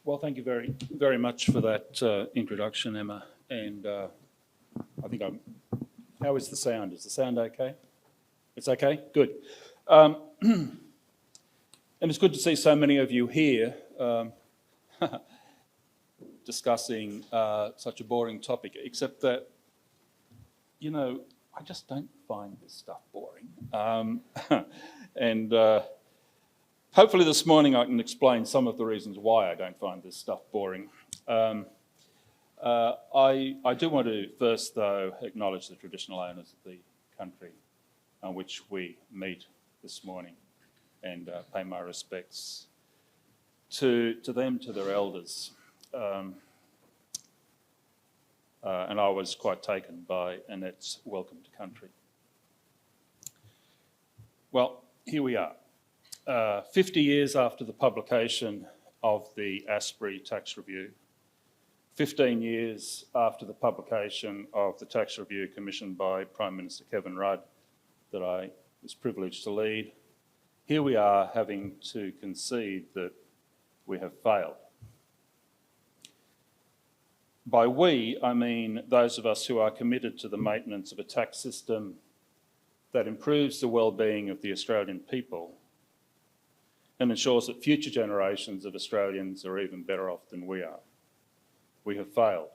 Well, thank you very much for that introduction, Emma. And I think how is the sound? Is the sound okay? It's okay? Good. And it's good to see so many of you here discussing such a boring topic, except that, you know, I just don't find this stuff boring. And hopefully this morning I can explain some of the reasons why I don't find this stuff boring. I do want to first, though, acknowledge the traditional owners of the country on which we meet this morning and pay my respects to them, to their elders. And I was quite taken by Annette's welcome to country. Well, here we are. 50 years after the publication of the Asprey Tax Review, 15 years after the publication of the Tax Review commissioned by Prime Minister Kevin Rudd that I was privileged to lead, here we are having to concede that we have failed. By we, I mean those of us who are committed to the maintenance of a tax system that improves the well-being of the Australian people and ensures that future generations of Australians are even better off than we are. We have failed.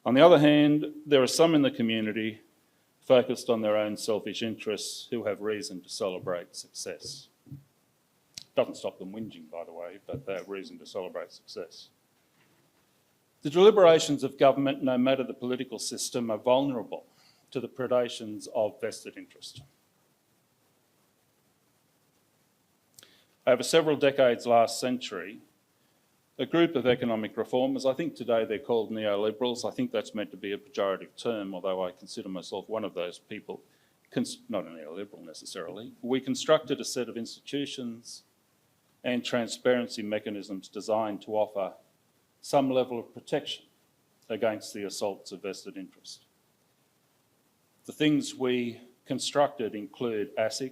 On the other hand, there are some in the community focused on their own selfish interests who have reason to celebrate success. Doesn't stop them whinging, by the way, but they have reason to celebrate success. The deliberations of government, no matter the political system, are vulnerable to the predations of vested interest. Over several decades last century, a group of economic reformers, I think today they're called neoliberals, I think that's meant to be a pejorative term, although I consider myself one of those people, not a neoliberal necessarily. We constructed a set of institutions and transparency mechanisms designed to offer some level of protection against the assaults of vested interest. The things we constructed include ASIC,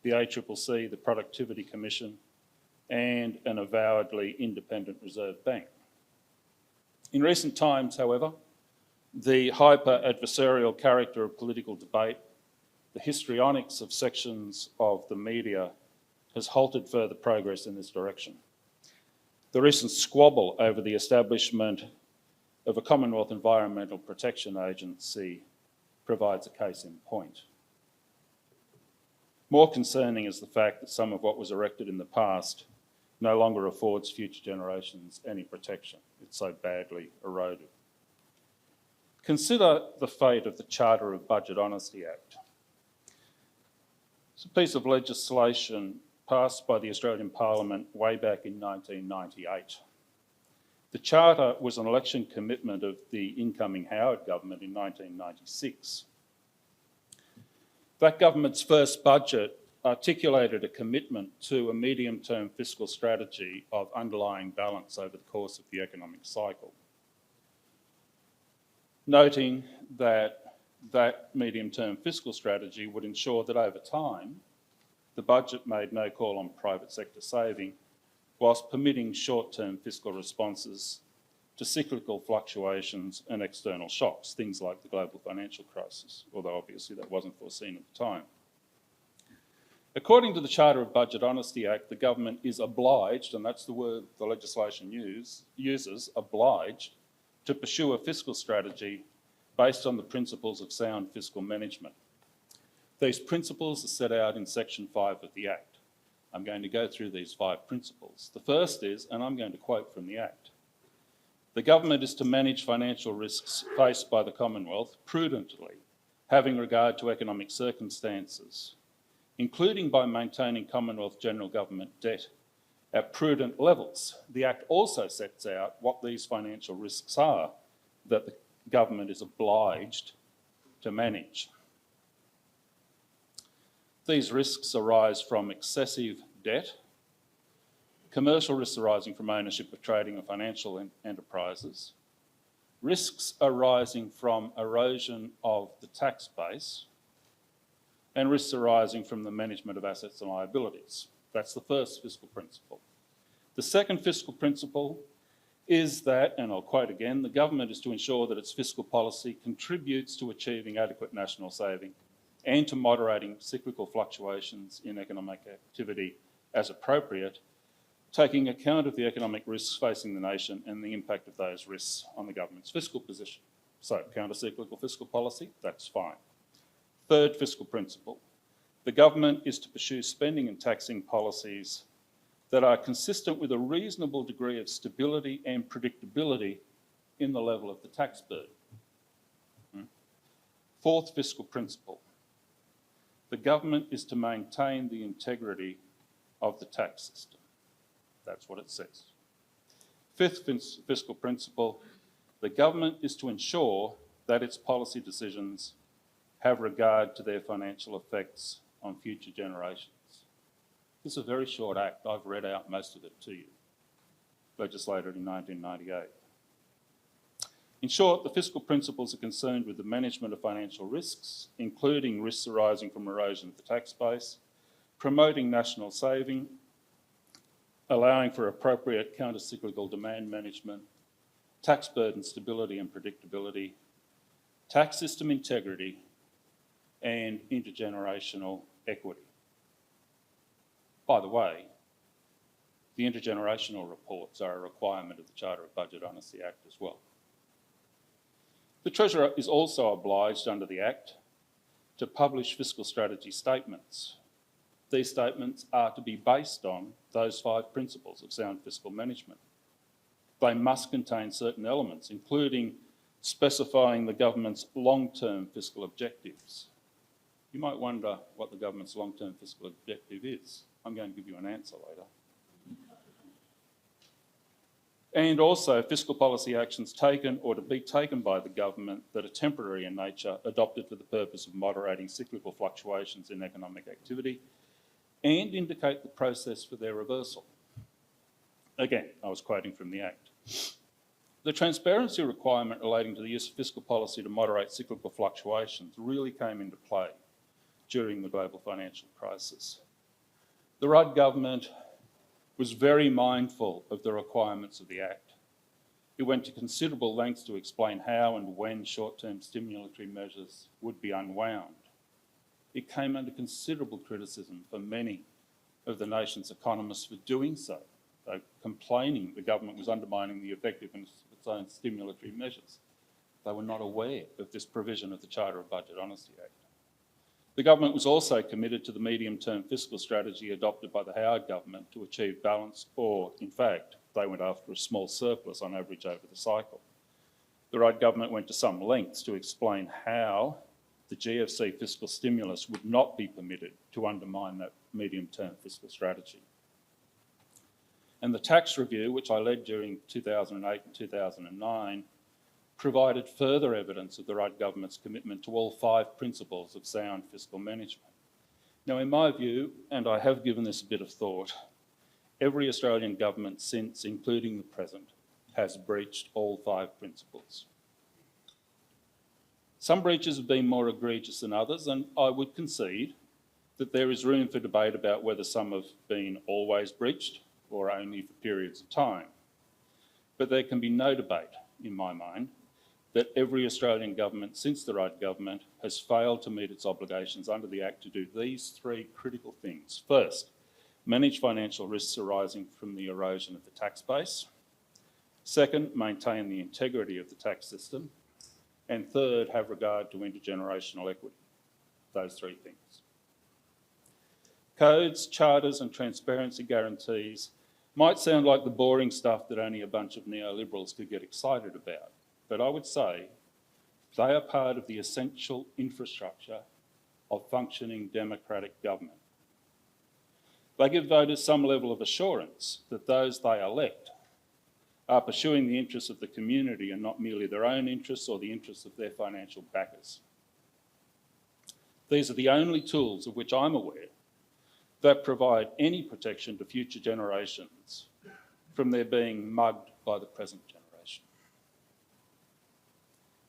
the ACCC, the Productivity Commission, and an avowedly independent Reserve Bank. In recent times, however, the hyper-adversarial character of political debate, the histrionics of sections of the media has halted further progress in this direction. The recent squabble over the establishment of a Commonwealth Environmental Protection Agency provides a case in point. More concerning is the fact that some of what was erected in the past no longer affords future generations any protection. It's so badly eroded. Consider the fate of the Charter of Budget Honesty Act. It's a piece of legislation passed by the Australian Parliament way back in 1998. The Charter was an election commitment of the incoming Howard government in 1996. That government's first budget articulated a commitment to a medium-term fiscal strategy of underlying balance over the course of the economic cycle, noting that that medium-term fiscal strategy would ensure that over time, the budget made no call on private sector saving, whilst permitting short-term fiscal responses to cyclical fluctuations and external shocks, things like the global financial crisis, although obviously that wasn't foreseen at the time. According to the Charter of Budget Honesty Act, the government is obliged, and that's the word the legislation uses, obliged to pursue a fiscal strategy based on the principles of sound fiscal management. These principles are set out in Section 5 of the Act. I'm going to go through these 5 principles. The first is, and I'm going to quote from the Act, the government is to manage financial risks faced by the Commonwealth prudently, having regard to economic circumstances, including by maintaining Commonwealth general government debt at prudent levels. The Act also sets out what these financial risks are that the government is obliged to manage. These risks arise from excessive debt, commercial risks arising from ownership of trading or financial enterprises, risks arising from erosion of the tax base and risks arising from the management of assets and liabilities. That's the first fiscal principle. The second fiscal principle is that, and I'll quote again, the government is to ensure that its fiscal policy contributes to achieving adequate national saving and to moderating cyclical fluctuations in economic activity as appropriate, taking account of the economic risks facing the nation and the impact of those risks on the government's fiscal position. So, counter-cyclical fiscal policy, that's fine. Third fiscal principle, the government is to pursue spending and taxing policies that are consistent with a reasonable degree of stability and predictability in the level of the tax burden. Fourth fiscal principle, the government is to maintain the integrity of the tax system. That's what it says. Fifth fiscal principle, the government is to ensure that its policy decisions have regard to their financial effects on future generations. This is a very short act. I've read out most of it to you, legislated in 1998. In short, the fiscal principles are concerned with the management of financial risks, including risks arising from erosion of the tax base, promoting national saving, allowing for appropriate counter-cyclical demand management, tax burden stability and predictability, tax system integrity, and intergenerational equity. By the way, the intergenerational reports are a requirement of the Charter of Budget Honesty Act as well. The Treasurer is also obliged under the Act to publish fiscal strategy statements. These statements are to be based on those 5 principles of sound fiscal management. They must contain certain elements, including specifying the government's long-term fiscal objectives. You might wonder what the government's long-term fiscal objective is. I'm going to give you an answer later. And also fiscal policy actions taken or to be taken by the government that are temporary in nature, adopted for the purpose of moderating cyclical fluctuations in economic activity, and indicate the process for their reversal. Again, I was quoting from the Act. The transparency requirement relating to the use of fiscal policy to moderate cyclical fluctuations really came into play during the global financial crisis. The Rudd government was very mindful of the requirements of the Act. It went to considerable lengths to explain how and when short-term stimulatory measures would be unwound. It came under considerable criticism from many of the nation's economists for doing so, complaining the government was undermining the effectiveness of its own stimulatory measures. They were not aware of this provision of the Charter of Budget Honesty Act. The government was also committed to the medium-term fiscal strategy adopted by the Howard government to achieve balance, or in fact, they went after a small surplus on average over the cycle. The Rudd government went to some lengths to explain how the GFC fiscal stimulus would not be permitted to undermine that medium-term fiscal strategy. And the tax review, which I led during 2008 and 2009, provided further evidence of the Rudd government's commitment to all 5 principles of sound fiscal management. Now, in my view, and I have given this a bit of thought, every Australian government since, including the present, has breached all 5 principles. Some breaches have been more egregious than others, and I would concede that there is room for debate about whether some have been always breached or only for periods of time. But there can be no debate, in my mind, that every Australian government since the Rudd government has failed to meet its obligations under the Act to do these 3 critical things. First, manage financial risks arising from the erosion of the tax base. Second, maintain the integrity of the tax system. And third, have regard to intergenerational equity. Those 3 things. Codes, charters and transparency guarantees might sound like the boring stuff that only a bunch of neoliberals could get excited about. But I would say they are part of the essential infrastructure of functioning democratic government. They give voters some level of assurance that those they elect are pursuing the interests of the community and not merely their own interests or the interests of their financial backers. These are the only tools of which I'm aware that provide any protection to future generations from their being mugged by the present generation.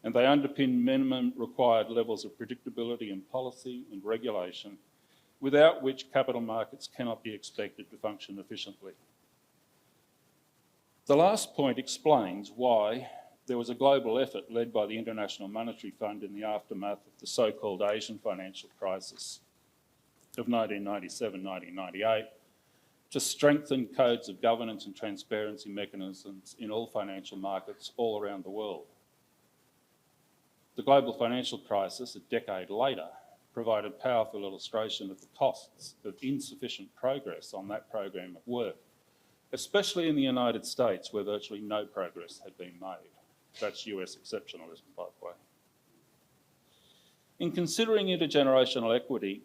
and they underpin minimum required levels of predictability in policy and regulation, without which capital markets cannot be expected to function efficiently. The last point explains why there was a global effort led by the International Monetary Fund in the aftermath of the so-called Asian financial crisis of 1997-1998 to strengthen codes of governance and transparency mechanisms in all financial markets all around the world. The global financial crisis, a decade later, provided powerful illustration of the costs of insufficient progress on that program of work, especially in the United States, where virtually no progress had been made. That's US exceptionalism, by the way. In considering intergenerational equity,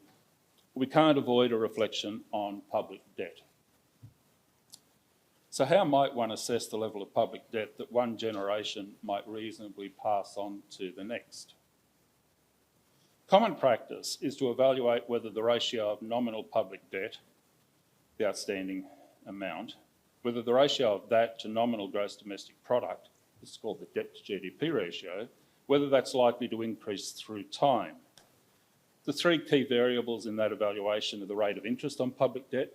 we can't avoid a reflection on public debt. So how might one assess the level of public debt that one generation might reasonably pass on to the next? Common practice is to evaluate whether the ratio of nominal public debt, the outstanding amount, whether the ratio of that to nominal gross domestic product, this is called the debt to GDP ratio, whether that's likely to increase through time. The three key variables in that evaluation are the rate of interest on public debt,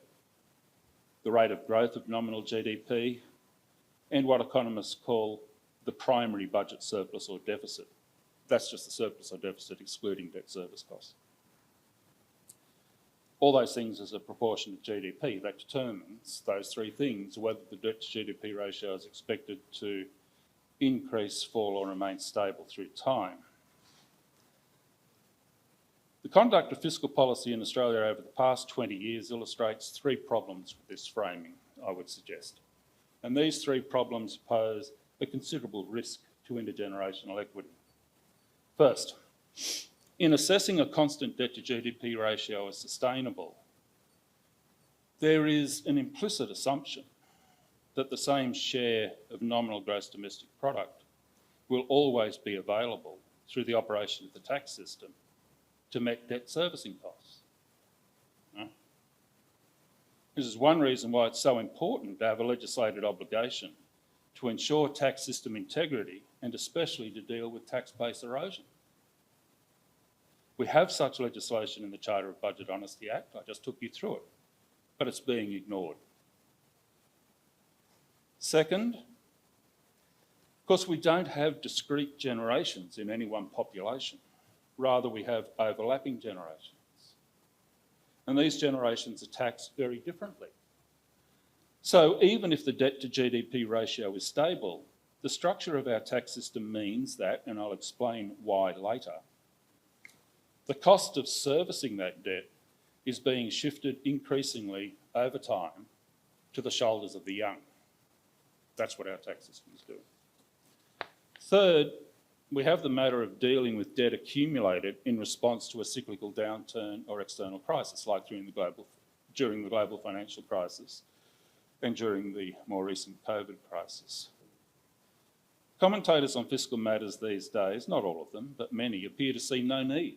the rate of growth of nominal GDP, and what economists call the primary budget surplus or deficit. That's just the surplus or deficit excluding debt service costs. All those things as a proportion of GDP, that determines those three things, whether the debt to GDP ratio is expected to increase, fall, or remain stable through time. The conduct of fiscal policy in Australia over the past 20 years illustrates three problems with this framing, I would suggest. And these three problems pose a considerable risk to intergenerational equity. First, in assessing a constant debt to GDP ratio as sustainable, there is an implicit assumption that the same share of nominal gross domestic product will always be available through the operation of the tax system to meet debt servicing costs. This is one reason why it's so important to have a legislated obligation to ensure tax system integrity and especially to deal with tax base erosion. We have such legislation in the Charter of Budget Honesty Act, I just took you through it, but it's being ignored. Second, of course, we don't have discrete generations in any one population. Rather, we have overlapping generations. And these generations are taxed very differently. So even if the debt to GDP ratio is stable, the structure of our tax system means that, and I'll explain why later, the cost of servicing that debt is being shifted increasingly over time to the shoulders of the young. That's what our tax system is doing. Third, we have the matter of dealing with debt accumulated in response to a cyclical downturn or external crisis, like during the global financial crisis and during the more recent COVID crisis. Commentators on fiscal matters these days, not all of them, but many, appear to see no need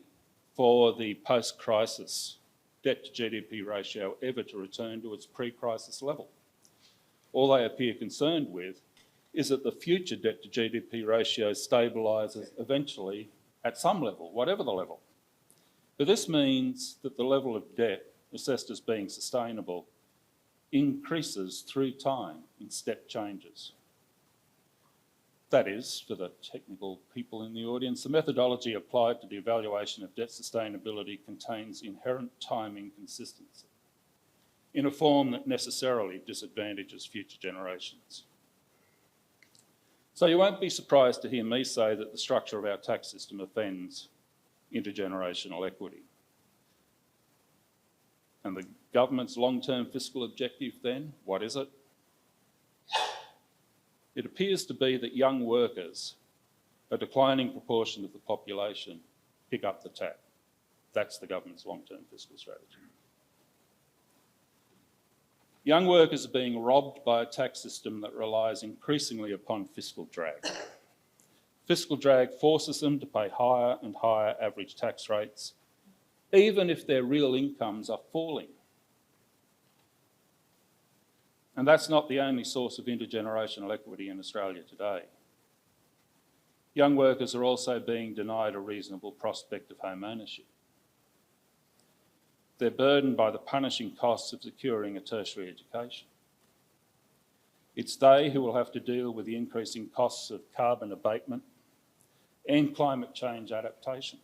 for the post-crisis debt to GDP ratio ever to return to its pre-crisis level. All they appear concerned with is that the future debt to GDP ratio stabilises eventually at some level, whatever the level. But this means that the level of debt assessed as being sustainable increases through time in step changes. That is, for the technical people in the audience, the methodology applied to the evaluation of debt sustainability contains inherent time inconsistency in a form that necessarily disadvantages future generations. So you won't be surprised to hear me say that the structure of our tax system offends intergenerational equity. And the government's long-term fiscal objective then, what is it? It appears to be that young workers, a declining proportion of the population, pick up the tab. That's the government's long-term fiscal strategy. Young workers are being robbed by a tax system that relies increasingly upon fiscal drag. Fiscal drag forces them to pay higher and higher average tax rates, even if their real incomes are falling. And that's not the only source of intergenerational equity in Australia today. Young workers are also being denied a reasonable prospect of home ownership. They're burdened by the punishing costs of securing a tertiary education. It's they who will have to deal with the increasing costs of carbon abatement and climate change adaptation.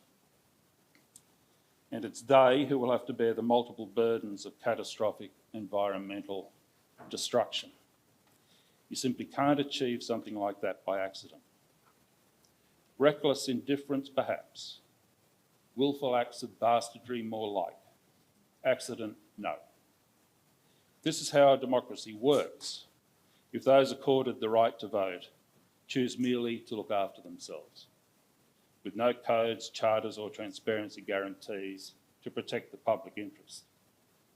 And it's they who will have to bear the multiple burdens of catastrophic environmental destruction. You simply can't achieve something like that by accident. Reckless indifference, perhaps. Willful acts of bastardry, more like. Accident, no. This is how a democracy works. If those accorded the right to vote choose merely to look after themselves, with no codes, charters or transparency guarantees to protect the public interest.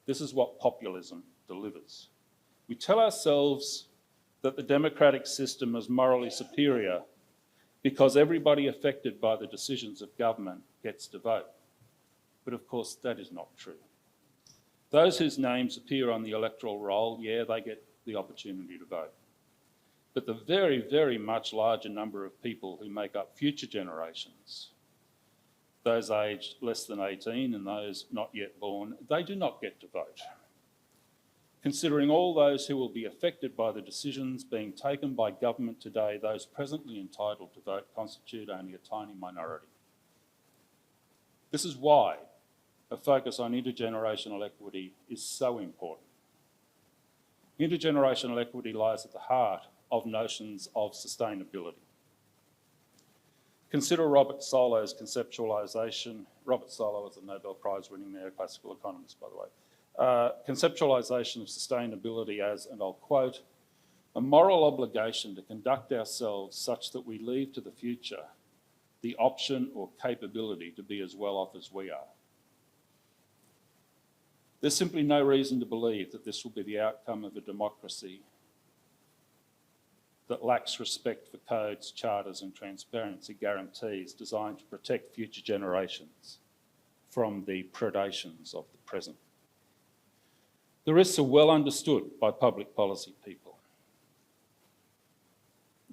This is what populism delivers. We tell ourselves that the democratic system is morally superior because everybody affected by the decisions of government gets to vote. But of course, that is not true. Those whose names appear on the electoral roll, yeah, they get the opportunity to vote. But the very, very much larger number of people who make up future generations, those aged less than 18 and those not yet born, they do not get to vote. Considering all those who will be affected by the decisions being taken by government today, those presently entitled to vote constitute only a tiny minority. This is why a focus on intergenerational equity is so important. Intergenerational equity lies at the heart of notions of sustainability. Consider Robert Solow's conceptualisation. Robert Solow is a Nobel Prize winning neoclassical economist, by the way. Conceptualisation of sustainability as, and I'll quote, a moral obligation to conduct ourselves such that we leave to the future the option or capability to be as well off as we are. There's simply no reason to believe that this will be the outcome of a democracy that lacks respect for codes, charters and transparency guarantees designed to protect future generations from the predations of the present. The risks are well understood by public policy people.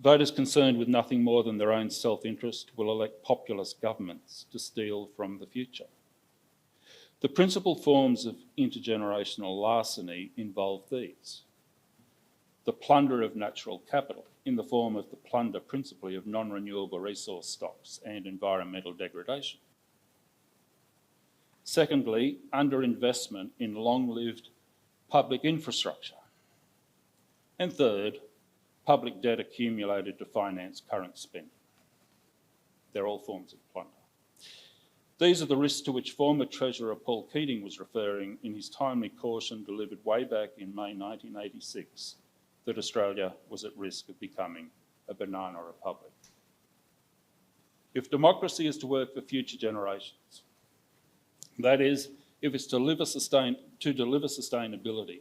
Voters concerned with nothing more than their own self-interest will elect populist governments to steal from the future. The principal forms of intergenerational larceny involve these. The plunder of natural capital in the form of the plunder principally of non-renewable resource stocks and environmental degradation. Secondly, underinvestment in long-lived public infrastructure. And third, public debt accumulated to finance current spending. They're all forms of plunder. These are the risks to which former Treasurer Paul Keating was referring in his timely caution delivered way back in May 1986 that Australia was at risk of becoming a banana republic. If democracy is to work for future generations, that is, if it's to deliver sustainability,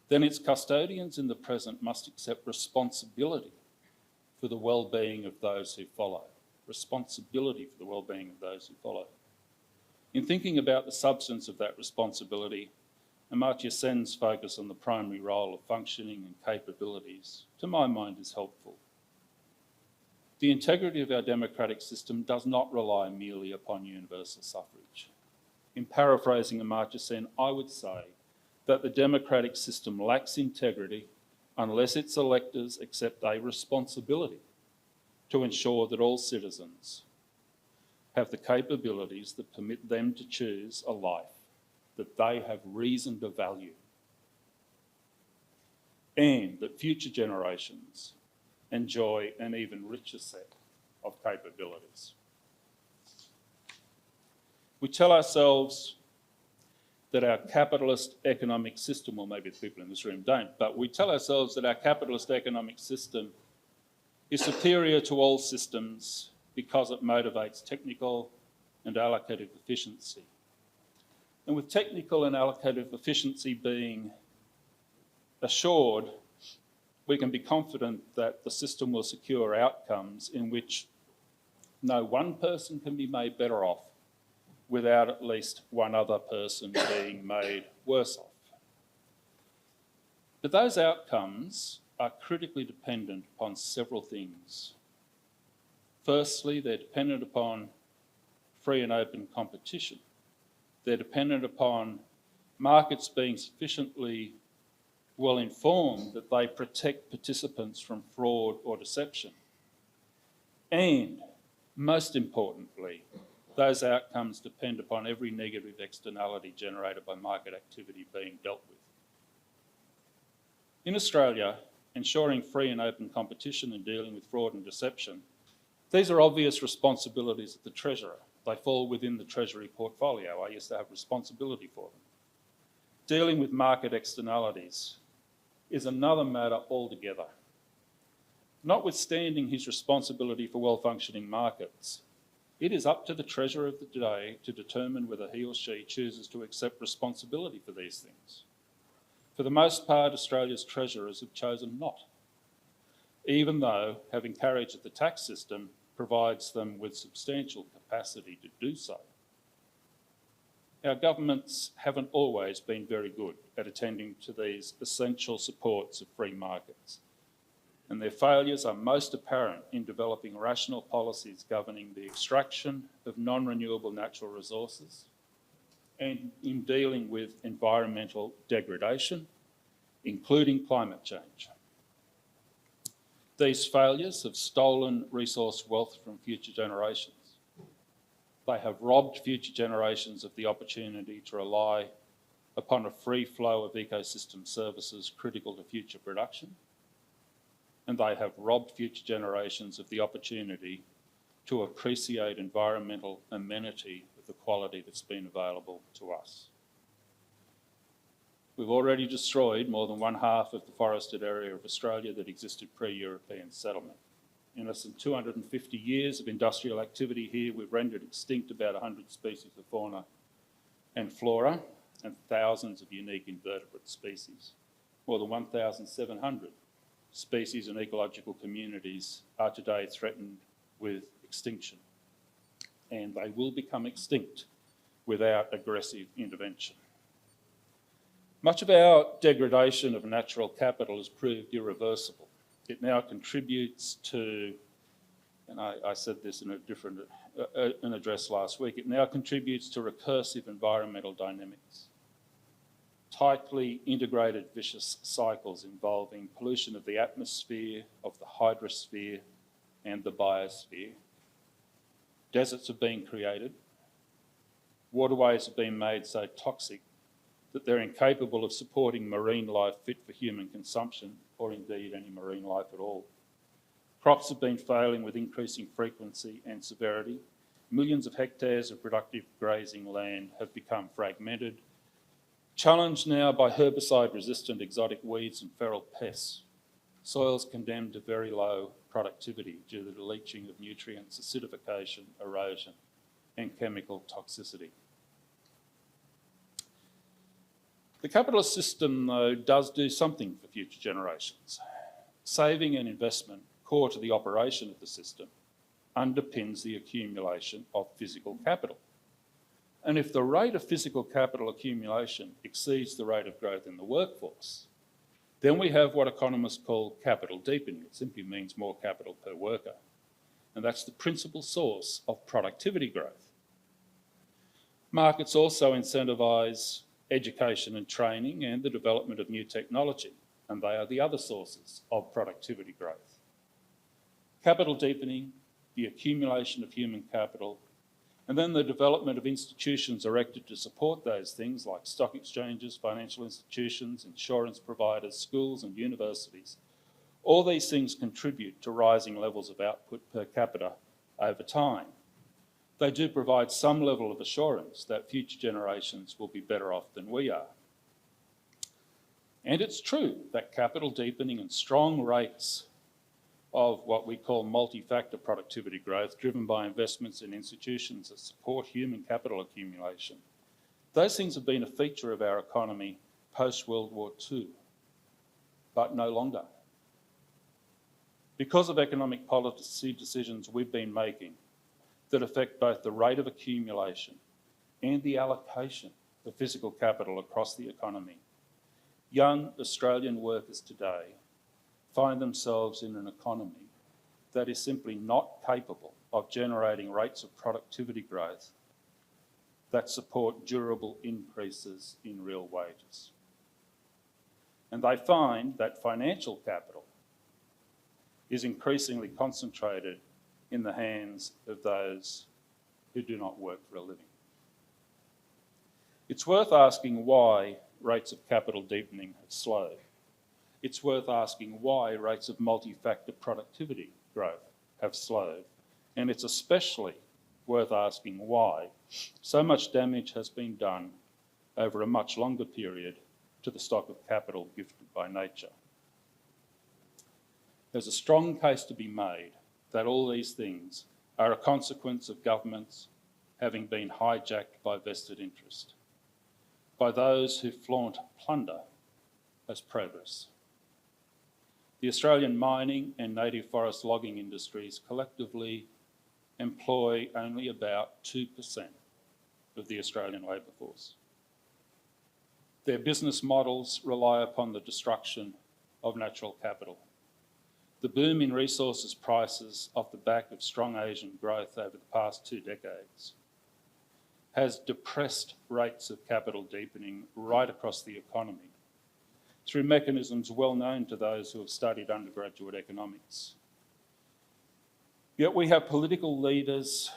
then its custodians in the present must accept responsibility for the well-being of those who follow. Responsibility for the well-being of those who follow. In thinking about the substance of that responsibility, Amartya Sen's focus on the primary role of functioning and capabilities, to my mind, is helpful. The integrity of our democratic system does not rely merely upon universal suffrage. In paraphrasing Amartya Sen, I would say that the democratic system lacks integrity unless its electors accept a responsibility to ensure that all citizens have the capabilities that permit them to choose a life that they have reason to value, and that future generations enjoy an even richer set of capabilities. We tell ourselves that our capitalist economic system, well, maybe the people in this room don't, but we tell ourselves that our capitalist economic system is superior to all systems because it motivates technical and allocative efficiency. And with technical and allocative efficiency being assured, we can be confident that the system will secure outcomes in which no one person can be made better off without at least one other person being made worse off. But those outcomes are critically dependent upon several things. Firstly, they're dependent upon free and open competition. They're dependent upon markets being sufficiently well informed that they protect participants from fraud or deception. And most importantly, those outcomes depend upon every negative externality generated by market activity being dealt with. In Australia, ensuring free and open competition and dealing with fraud and deception, these are obvious responsibilities of the Treasurer. They fall within the Treasury portfolio. I used to have responsibility for them. Dealing with market externalities is another matter altogether. Notwithstanding his responsibility for well-functioning markets, it is up to the Treasurer of the day to determine whether he or she chooses to accept responsibility for these things. For the most part, Australia's Treasurers have chosen not, even though having carriage of the tax system provides them with substantial capacity to do so. Our governments haven't always been very good at attending to these essential supports of free markets, and their failures are most apparent in developing rational policies governing the extraction of non-renewable natural resources and in dealing with environmental degradation, including climate change. These failures have stolen resource wealth from future generations. They have robbed future generations of the opportunity to rely upon a free flow of ecosystem services critical to future production. And they have robbed future generations of the opportunity to appreciate environmental amenity of the quality that's been available to us. We've already destroyed more than 1/2 of the forested area of Australia that existed pre-European settlement. In less than 250 years of industrial activity here, we've rendered extinct about 100 species of fauna and flora and thousands of unique invertebrate species. More than 1,700 species and ecological communities are today threatened with extinction, and they will become extinct without aggressive intervention. Much of our degradation of natural capital has proved irreversible. It now contributes to, and I said this in an address last week, it now contributes to recursive environmental dynamics. Tightly integrated vicious cycles involving pollution of the atmosphere, of the hydrosphere and the biosphere. Deserts have been created. Waterways have been made so toxic that they're incapable of supporting marine life fit for human consumption, or indeed any marine life at all. Crops have been failing with increasing frequency and severity. Millions of hectares of productive grazing land have become fragmented, challenged now by herbicide-resistant exotic weeds and feral pests. Soils condemned to very low productivity due to the leaching of nutrients, acidification, erosion and chemical toxicity. The capitalist system, though, does do something for future generations. Saving and investment, core to the operation of the system, underpins the accumulation of physical capital. And if the rate of physical capital accumulation exceeds the rate of growth in the workforce, then we have what economists call capital deepening. It simply means more capital per worker. And that's the principal source of productivity growth. Markets also incentivise education and training and the development of new technology, and they are the other sources of productivity growth. Capital deepening, the accumulation of human capital, and then the development of institutions erected to support those things like stock exchanges, financial institutions, insurance providers, schools and universities. All these things contribute to rising levels of output per capita over time. They do provide some level of assurance that future generations will be better off than we are. And it's true that capital deepening and strong rates of what we call multi-factor productivity growth, driven by investments in institutions that support human capital accumulation, those things have been a feature of our economy post-World War II, but no longer. Because of economic policy decisions we've been making that affect both the rate of accumulation and the allocation of physical capital across the economy, young Australian workers today find themselves in an economy that is simply not capable of generating rates of productivity growth that support durable increases in real wages. And they find that financial capital is increasingly concentrated in the hands of those who do not work for a living. It's worth asking why rates of capital deepening have slowed. It's worth asking why rates of multi-factor productivity growth have slowed. And it's especially worth asking why so much damage has been done over a much longer period to the stock of capital gifted by nature. There's a strong case to be made that all these things are a consequence of governments having been hijacked by vested interest, by those who flaunt plunder as progress. The Australian mining and native forest logging industries collectively employ only about 2% of the Australian labour force. Their business models rely upon the destruction of natural capital. The boom in resources prices off the back of strong Asian growth over the past 2 decades has depressed rates of capital deepening right across the economy through mechanisms well known to those who have studied undergraduate economics. Yet we have political leaders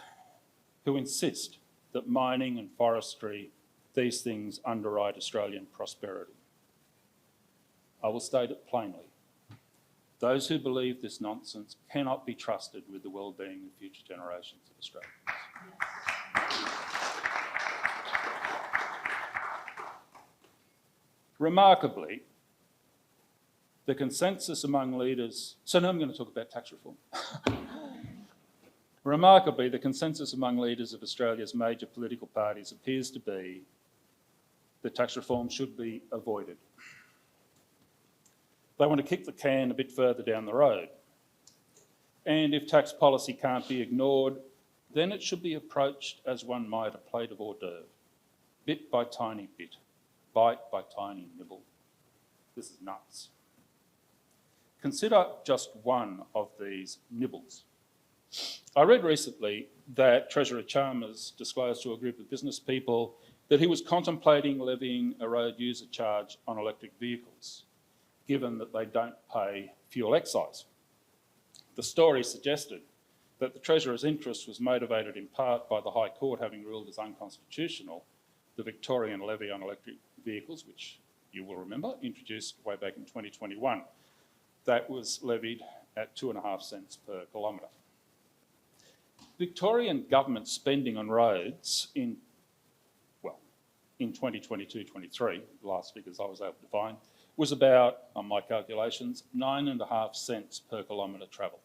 who insist that mining and forestry, these things underwrite Australian prosperity. I will state it plainly. Those who believe this nonsense cannot be trusted with the well-being of future generations of Australians. Remarkably, the consensus among leaders... So now I'm going to talk about tax reform. Remarkably, the consensus among leaders of Australia's major political parties appears to be that tax reform should be avoided. They want to kick the can a bit further down the road. And if tax policy can't be ignored, then it should be approached as one might a plate of hors d'oeuvre, bit by tiny bit, bite by tiny nibble. This is nuts. Consider just one of these nibbles. I read recently that Treasurer Chalmers disclosed to a group of business people that he was contemplating levying a road user charge on electric vehicles, given that they don't pay fuel excise. The story suggested that the Treasurer's interest was motivated in part by the High Court having ruled as unconstitutional the Victorian levy on electric vehicles, which you will remember, introduced way back in 2021. That was levied at 2.5 cents per kilometre. Victorian government spending on roads in 2022-23, the last figures I was able to find, was about, on my calculations, 9.5 cents per kilometre travel.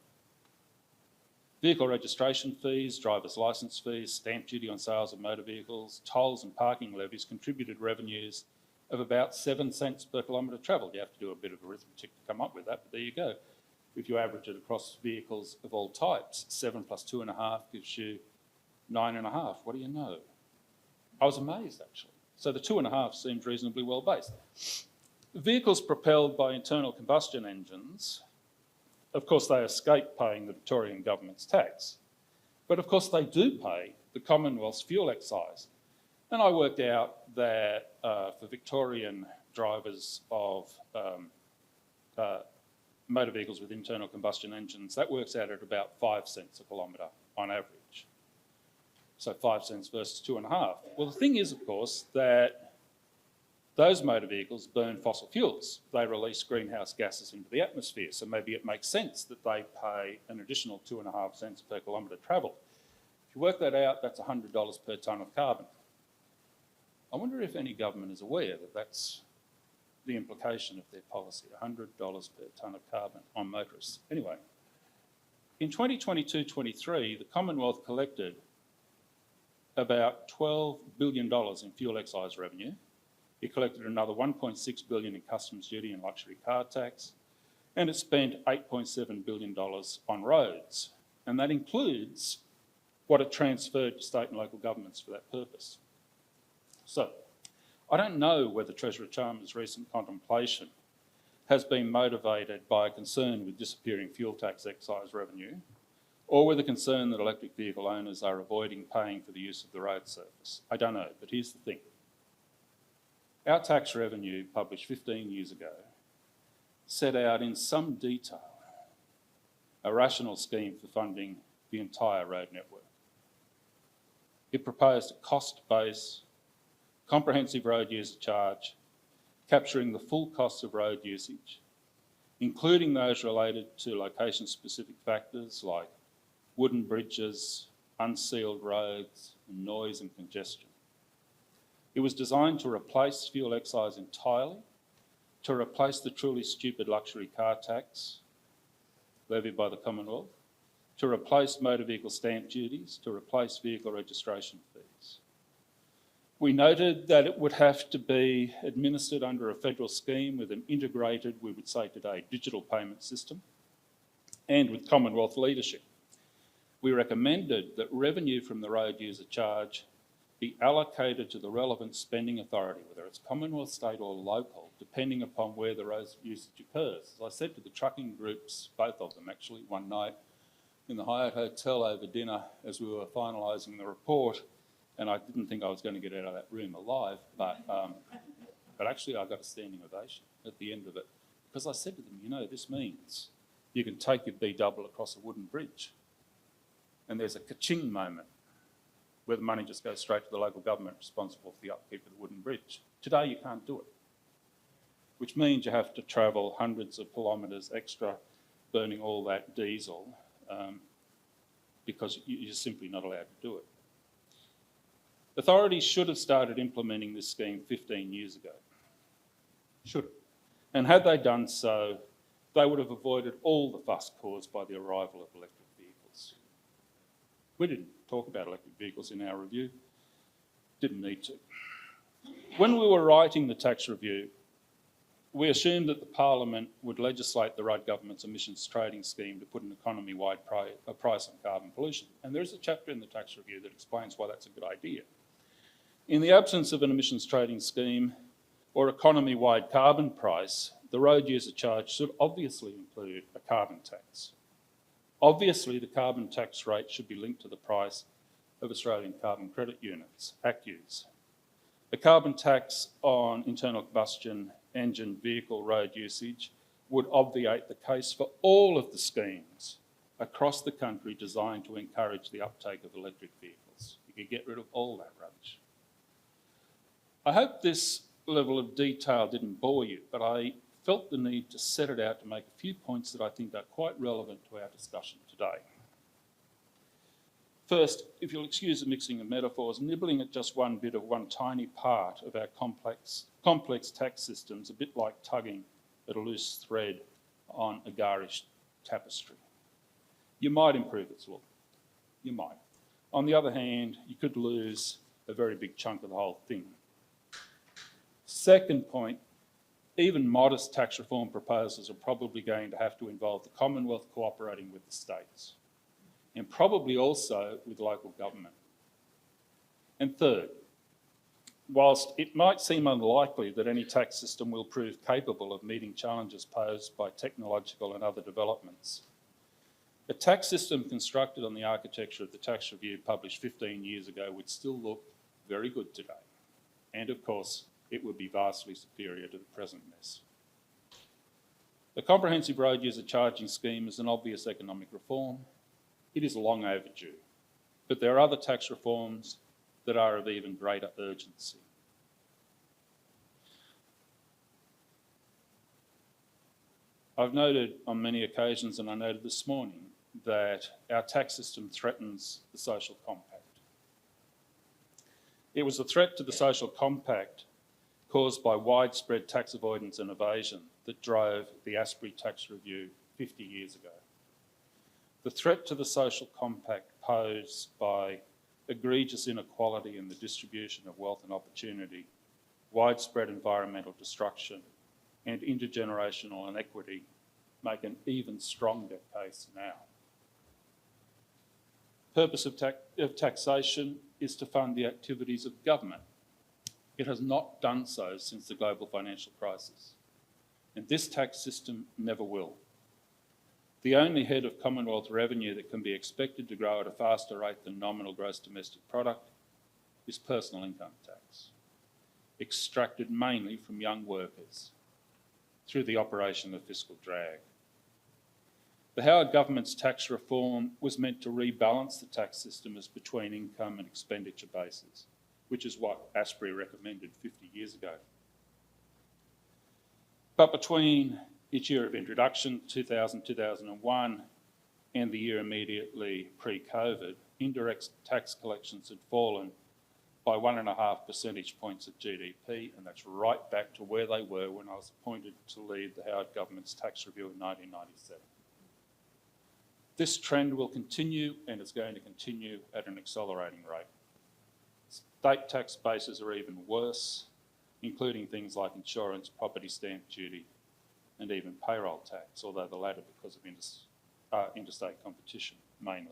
Vehicle registration fees, driver's licence fees, stamp duty on sales of motor vehicles, tolls and parking levies contributed revenues of about 7 cents per kilometre travelled. You have to do a bit of arithmetic to come up with that, but there you go. If you average it across vehicles of all types, 7 plus 2.5 gives you 9.5. What do you know? I was amazed, actually. So the 2.5 seems reasonably well based. Vehicles propelled by internal combustion engines, of course, they escape paying the Victorian government's tax. But of course, they do pay the Commonwealth's fuel excise. And I worked out that for Victorian drivers of motor vehicles with internal combustion engines, that works out at about 5 cents a kilometre on average. So 5 cents versus 2.5. Well, the thing is, of course, that those motor vehicles burn fossil fuels. They release greenhouse gases into the atmosphere, so maybe it makes sense that they pay an additional 2.5 cents per kilometre travelled. If you work that out, that's $100 per tonne of carbon. I wonder if any government is aware that that's the implication of their policy, $100 per tonne of carbon on motorists. Anyway, in 2022-23, the Commonwealth collected about $12 billion in fuel excise revenue. It collected another $1.6 billion in customs duty and luxury car tax, and it spent $8.7 billion on roads. And that includes what it transferred to state and local governments for that purpose. So, I don't know whether Treasurer Chalmers' recent contemplation has been motivated by a concern with disappearing fuel tax excise revenue, or with a concern that electric vehicle owners are avoiding paying for the use of the road surface. I don't know, but here's the thing. Our tax revenue, published 15 years ago, set out in some detail a rational scheme for funding the entire road network. It proposed a cost-based, comprehensive road user charge, capturing the full costs of road usage, including those related to location-specific factors like wooden bridges, unsealed roads, and noise and congestion. It was designed to replace fuel excise entirely, to replace the truly stupid luxury car tax levied by the Commonwealth, to replace motor vehicle stamp duties, to replace vehicle registration fees. We noted that it would have to be administered under a federal scheme with an integrated, we would say today, digital payment system, and with Commonwealth leadership. We recommended that revenue from the road user charge be allocated to the relevant spending authority, whether it's Commonwealth, state or local, depending upon where the road usage occurs. As I said to the trucking groups, both of them actually, one night in the Hyatt Hotel over dinner as we were finalising the report, and I didn't think I was going to get out of that room alive, but actually I got a standing ovation at the end of it, because I said to them, you know, this means you can take your B-double across a wooden bridge, and there's a ka-ching moment where the money just goes straight to the local government responsible for the upkeep of the wooden bridge. Today you can't do it, which means you have to travel hundreds of kilometres extra, burning all that diesel, because you're simply not allowed to do it. Authorities should have started implementing this scheme 15 years ago. Should have. And had they done so, they would have avoided all the fuss caused by the arrival of electric vehicles. We didn't talk about electric vehicles in our review. Didn't need to. When we were writing the tax review, we assumed that the Parliament would legislate the Rudd government's emissions trading scheme to put an economy-wide price on carbon pollution. And there is a chapter in the tax review that explains why that's a good idea. In the absence of an emissions trading scheme or economy-wide carbon price, the road user charge should obviously include a carbon tax. Obviously, the carbon tax rate should be linked to the price of Australian carbon credit units, ACCUs. A carbon tax on internal combustion engine vehicle road usage would obviate the case for all of the schemes across the country designed to encourage the uptake of electric vehicles. You could get rid of all that rubbish. I hope this level of detail didn't bore you, but I felt the need to set it out to make a few points that I think are quite relevant to our discussion today. First, if you'll excuse the mixing of metaphors, nibbling at just one bit of one tiny part of our complex tax systems, a bit like tugging at a loose thread on a garish tapestry. You might improve its look. You might. On the other hand, you could lose a very big chunk of the whole thing. Second point, even modest tax reform proposals are probably going to have to involve the Commonwealth cooperating with the states, and probably also with local government. And third, whilst it might seem unlikely that any tax system will prove capable of meeting challenges posed by technological and other developments, a tax system constructed on the architecture of the tax review published 15 years ago would still look very good today. And of course, it would be vastly superior to the present mess. The comprehensive road user charging scheme is an obvious economic reform. It is long overdue, but there are other tax reforms that are of even greater urgency. I've noted on many occasions, and I noted this morning, that our tax system threatens the social compact. It was a threat to the social compact caused by widespread tax avoidance and evasion that drove the Asprey tax review 50 years ago. The threat to the social compact posed by egregious inequality in the distribution of wealth and opportunity, widespread environmental destruction, and intergenerational inequity make an even stronger case now. The purpose of taxation is to fund the activities of government. It has not done so since the global financial crisis. and this tax system never will. The only head of Commonwealth revenue that can be expected to grow at a faster rate than nominal gross domestic product is personal income tax, extracted mainly from young workers through the operation of fiscal drag. The Howard government's tax reform was meant to rebalance the tax system as between income and expenditure bases, which is what Asprey recommended 50 years ago. But between its year of introduction, 2000, 2001, and the year immediately pre-COVID, indirect tax collections had fallen by 1.5 percentage points of GDP, and that's right back to where they were when I was appointed to lead the Howard government's tax review in 1997. This trend will continue, and it's going to continue at an accelerating rate. State tax bases are even worse, including things like insurance, property stamp duty, and even payroll tax, although the latter because of interstate competition mainly.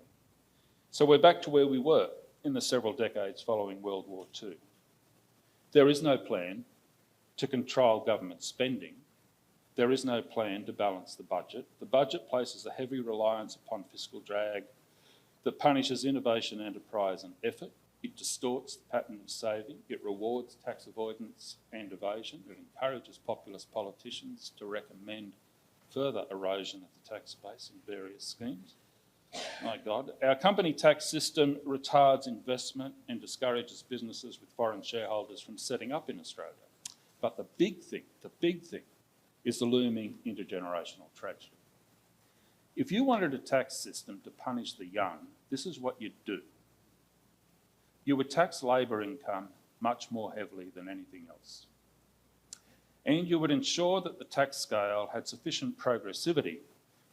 So we're back to where we were in the several decades following World War II. There is no plan to control government spending. There is no plan to balance the budget. The budget places a heavy reliance upon fiscal drag that punishes innovation, enterprise and effort. It distorts the pattern of saving. It rewards tax avoidance and evasion. It encourages populist politicians to recommend further erosion of the tax base in various schemes. My God. Our company tax system retards investment and discourages businesses with foreign shareholders from setting up in Australia. But the big thing is the looming intergenerational tragedy. If you wanted a tax system to punish the young, this is what you'd do. You would tax labour income much more heavily than anything else. And you would ensure that the tax scale had sufficient progressivity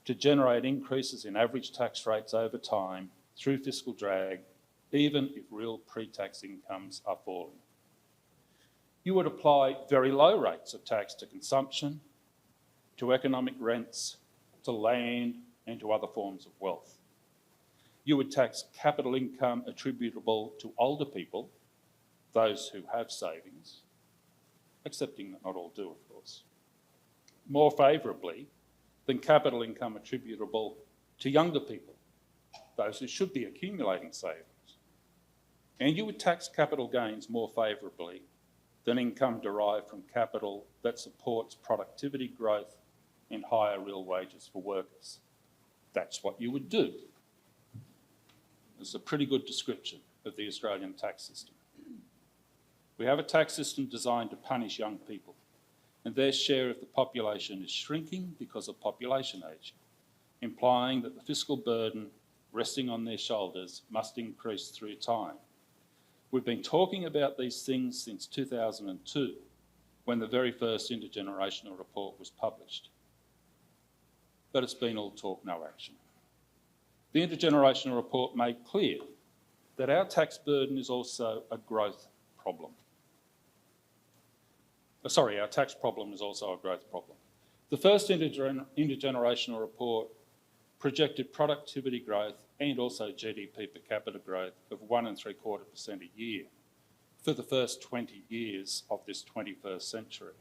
to generate increases in average tax rates over time through fiscal drag, even if real pre-tax incomes are falling. You would apply very low rates of tax to consumption, to economic rents, to land, and to other forms of wealth. You would tax capital income attributable to older people, those who have savings, accepting that not all do, of course, more favourably than capital income attributable to younger people, those who should be accumulating savings. And you would tax capital gains more favourably than income derived from capital that supports productivity growth and higher real wages for workers. That's what you would do. It's a pretty good description of the Australian tax system. We have a tax system designed to punish young people, and their share of the population is shrinking because of population ageing, implying that the fiscal burden resting on their shoulders must increase through time. We've been talking about these things since 2002, when the very first intergenerational report was published. But it's been all talk, no action. The intergenerational report made clear that our tax burden is also a growth problem. Our tax problem is also a growth problem. The first intergenerational report projected productivity growth and also GDP per capita growth of 1.75% a year for the first 20 years of this 21st century,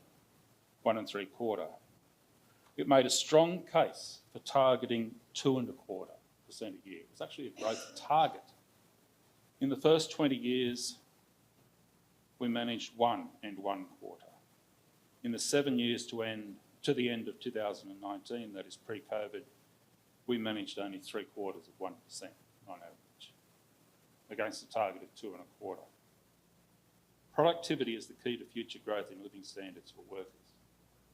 1.75%. It made a strong case for targeting 2.25% a year. It was actually a growth target. In the first 20 years, we managed 1.25%. In the 7 years to the end of 2019, that is pre-COVID, we managed only 0.75% on average, against a target of 2.25%. Productivity is the key to future growth in living standards for workers.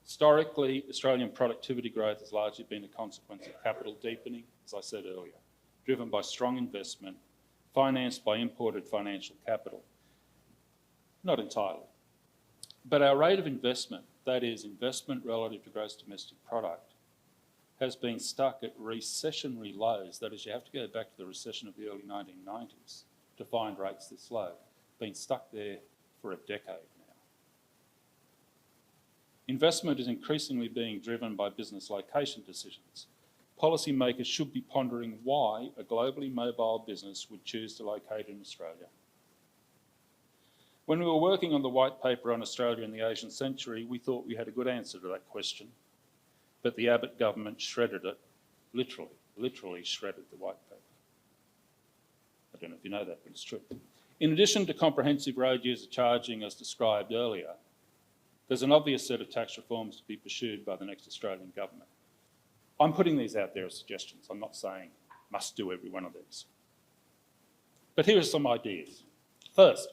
Historically, Australian productivity growth has largely been a consequence of capital deepening, as I said earlier, driven by strong investment, financed by imported financial capital. Not entirely. But our rate of investment, that is, investment relative to gross domestic product, has been stuck at recessionary lows. That is, you have to go back to the recession of the early 1990s to find rates this low. Been stuck there for a decade now. Investment is increasingly being driven by business location decisions. Policymakers should be pondering why a globally mobile business would choose to locate in Australia. When we were working on the white paper on Australia in the Asian century, we thought we had a good answer to that question but the Abbott government shredded it, literally shredded the white paper. I don't know if you know that, but it's true. In addition to comprehensive road user charging as described earlier, there's an obvious set of tax reforms to be pursued by the next Australian government. I'm putting these out there as suggestions. I'm not saying must do every one of these. But here are some ideas. First,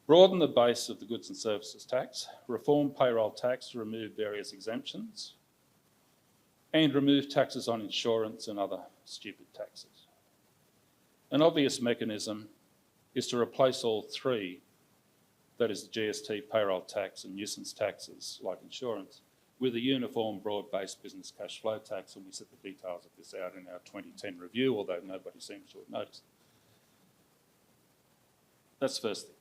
broaden the base of the goods and services tax, reform payroll tax to remove various exemptions, and remove taxes on insurance and other stupid taxes. An obvious mechanism is to replace all three, that is the GST, payroll tax and nuisance taxes like insurance, with a uniform broad-based business cash flow tax, and we set the details of this out in our 2010 review, although nobody seems to have noticed. That's the first thing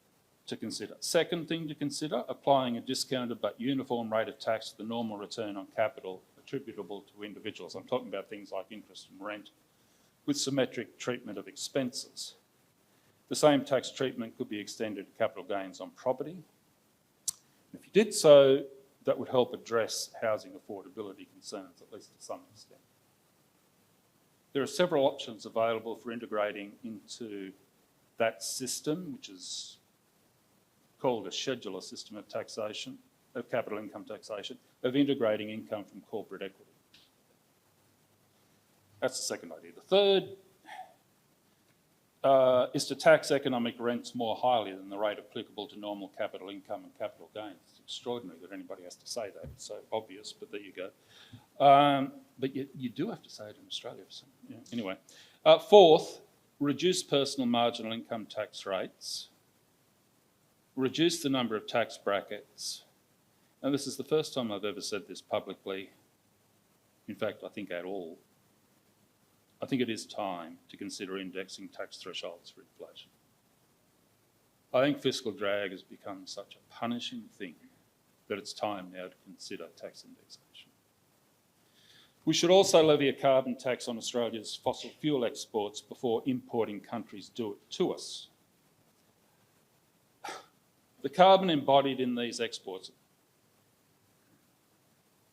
to consider. Second thing to consider, applying a discounted but uniform rate of tax to the normal return on capital attributable to individuals. I'm talking about things like interest and rent, with symmetric treatment of expenses. The same tax treatment could be extended to capital gains on property. If you did so, that would help address housing affordability concerns, at least to some extent. There are several options available for integrating into that system, which is called a scheduler system of taxation, of capital income taxation, of integrating income from corporate equity. That's the second idea. The third is to tax economic rents more highly than the rate applicable to normal capital income and capital gains. It's extraordinary that anybody has to say that. It's so obvious, but there you go. But you do have to say it in Australia. So, yeah. Anyway, fourth, reduce personal marginal income tax rates, reduce the number of tax brackets, and this is the first time I've ever said this publicly, in fact, I think at all. I think it is time to consider indexing tax thresholds for inflation. I think fiscal drag has become such a punishing thing that it's time now to consider tax indexation. We should also levy a carbon tax on Australia's fossil fuel exports before importing countries do it to us. The carbon embodied in these exports,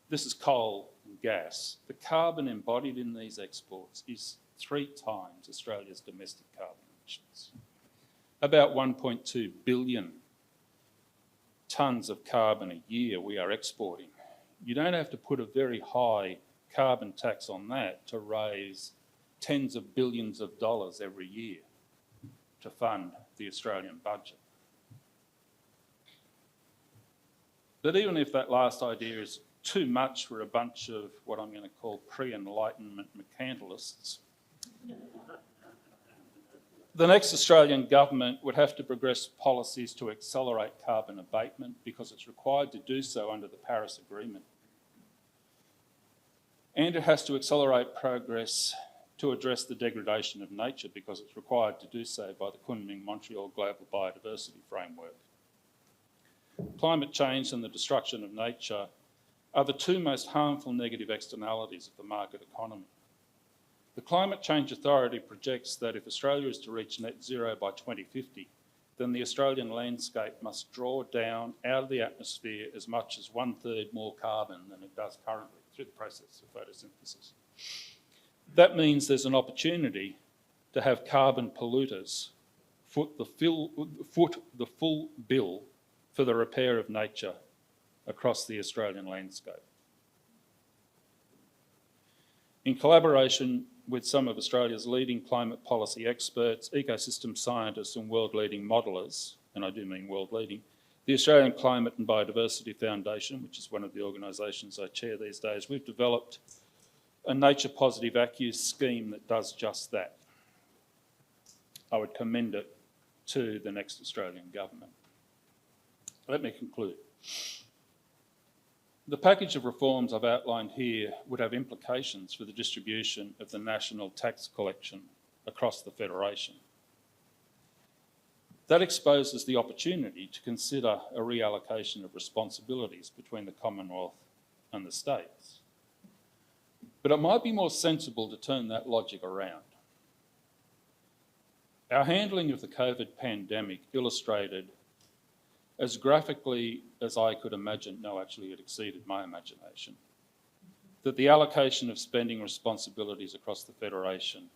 this is coal and gas, the carbon embodied in these exports is 3 times Australia's domestic carbon emissions. About 1.2 billion tonnes of carbon a year we are exporting. You don't have to put a very high carbon tax on that to raise tens of billions of dollars every year to fund the Australian budget. But even if that last idea is too much for a bunch of what I'm going to call pre-Enlightenment mercantilists, the next Australian government would have to progress policies to accelerate carbon abatement because it's required to do so under the Paris Agreement. And it has to accelerate progress to address the degradation of nature because it's required to do so by the Kunming-Montreal Global Biodiversity Framework. Climate change and the destruction of nature are the 2 most harmful negative externalities of the market economy. The Climate Change Authority projects that if Australia is to reach net zero by 2050, then the Australian landscape must draw down out of the atmosphere as much as 1/3 more carbon than it does currently through the process of photosynthesis. That means there's an opportunity to have carbon polluters foot the full bill for the repair of nature across the Australian landscape. In collaboration with some of Australia's leading climate policy experts, ecosystem scientists and world-leading modellers, and I do mean world-leading, the Australian Climate and Biodiversity Foundation, which is one of the organisations I chair these days, we've developed a nature-positive ACCUs scheme that does just that. I would commend it to the next Australian government. Let me conclude. The package of reforms I've outlined here would have implications for the distribution of the national tax collection across the Federation. That exposes the opportunity to consider a reallocation of responsibilities between the Commonwealth and the states. But it might be more sensible to turn that logic around. Our handling of the COVID pandemic illustrated as graphically as I could imagine, no, actually it exceeded my imagination, that the allocation of spending responsibilities across the Federation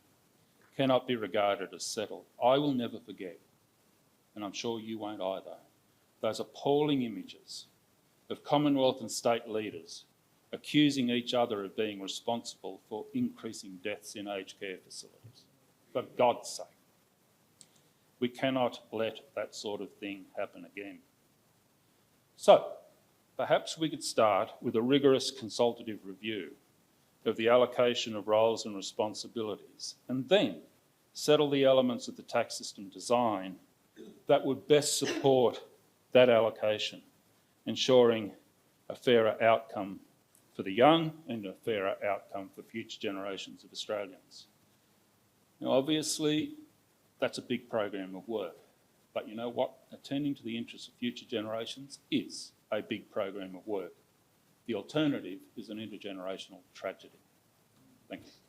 cannot be regarded as settled. I will never forget, and I'm sure you won't either, those appalling images of Commonwealth and state leaders accusing each other of being responsible for increasing deaths in aged care facilities. For God's sake, we cannot let that sort of thing happen again. So, perhaps we could start with a rigorous consultative review of the allocation of roles and responsibilities, and then settle the elements of the tax system design that would best support that allocation, ensuring a fairer outcome for the young and a fairer outcome for future generations of Australians. Now, obviously, that's a big program of work, but you know what? Attending to the interests of future generations is a big program of work. The alternative is an intergenerational tragedy. Thank you.